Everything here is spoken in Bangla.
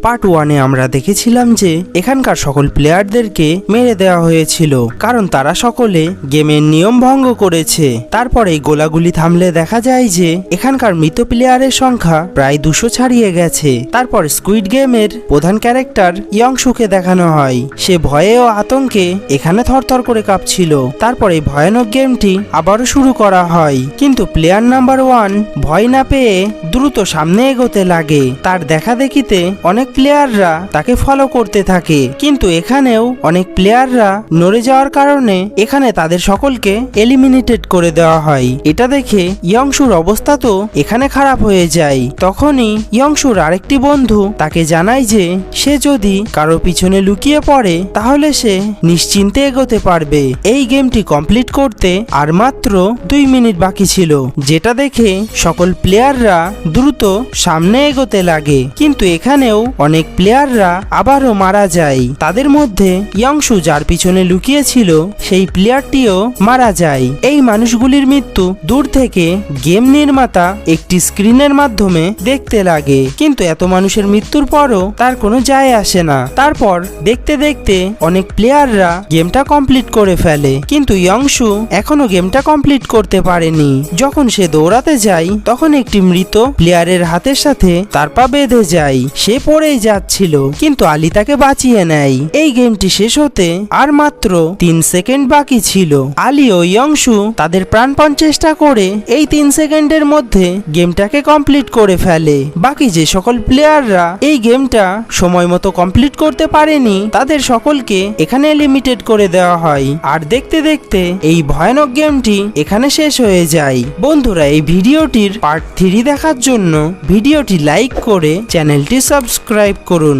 পার্ট 1-এ আমরা দেখেছিলাম যে এখানকার সকল প্লেয়ারদেরকে মেরে দেওয়া হয়েছিল, কারণ তারা সকলে গেমের নিয়ম ভঙ্গ করেছে। তারপর এই গোলাগুলি থামলে দেখা যায় যে এখানকার মৃত প্লেয়ারের সংখ্যা প্রায় 200 ছাড়িয়ে গেছে। তারপর স্কুইড গেমের প্রধান ক্যারেক্টার ইয়ংশুকে দেখানো হয়। সে ভয়ে ও আতঙ্কে এখানে থরথর করে কাঁপছিল। তারপর এই ভয়ানক গেমটি আবারও শুরু করা হয়, কিন্তু প্লেয়ার নাম্বার 1 ভয় না পেয়ে দ্রুত সামনে এগোতে লাগে। তার দেখা দেখিতে অনেক প্লেয়াররা তাকে ফলো করতে থাকে, কিন্তু এখানেও অনেক প্লেয়াররা নড়ে যাওয়ার কারণে এখানে তাদের সকলকে এলিমিনেটেড করে দেওয়া হয়। এটা দেখে ইয়ংশুর অবস্থা তো এখানে খারাপ হয়ে যায়। তখনই ইয়ংশুর আরেকটি বন্ধু তাকে জানায় যে সে যদি কারো পিছনে লুকিয়ে পড়ে তাহলে সে নিশ্চিন্তে এগোতে পারবে। এই গেমটি কমপ্লিট করতে আর মাত্র 2 মিনিট বাকি ছিল, যেটা দেখে সকল প্লেয়াররা দ্রুত সামনে এগোতে লাগে। কিন্তু এখানেও অনেক প্লেয়াররা আবারও মারা যায়। তাদের মধ্যে ইয়ংশু যার পিছনে লুকিয়েছিল সেই প্লেয়ারটিও মারা যায়। এই মানুষগুলির মৃত্যু দূর থেকে গেম নির্মাতা একটি স্ক্রিনের মাধ্যমে দেখতে লাগে, কিন্তু এত মানুষের মৃত্যুর পরও তার কোনো যায় আসে না। তারপর দেখতে দেখতে অনেক প্লেয়াররা গেমটা কমপ্লিট করে ফেলে, কিন্তু ইয়ংশু এখনো গেমটা কমপ্লিট করতে পারেনি। যখন সে দৌড়াতে যায় তখন একটি মৃত প্লেয়ারের হাতের সাথে তার পা বেঁধে যায়। সে পড়েই যাচ্ছিল, কিন্তু আলী তাকে বাঁচিয়ে নেয়। এই গেমটি শেষ হতে আর মাত্র 3 সেকেন্ড বাকি ছিল। আলী ও ইয়ংশু তাদের প্রাণপণ চেষ্টা করে এই 3 সেকেন্ডের মধ্যে গেমটাকে কমপ্লিট করে ফেলে। বাকি যে সকল প্লেয়াররা এই গেমটা সময় মতো কমপ্লিট করতে পারেনি তাদের সকলকে এখানে লিমিটেড করে দেওয়া হয়। আর দেখতে দেখতে এই ভয়ানক গেমটি এখানে শেষ হয়ে যায়। বন্ধুরা, এই ভিডিওটির পার্ট 3 দেখার জন্য ভিডিওটি লাইক করে চ্যানেলটি সাবস্ক্রাইব করুন।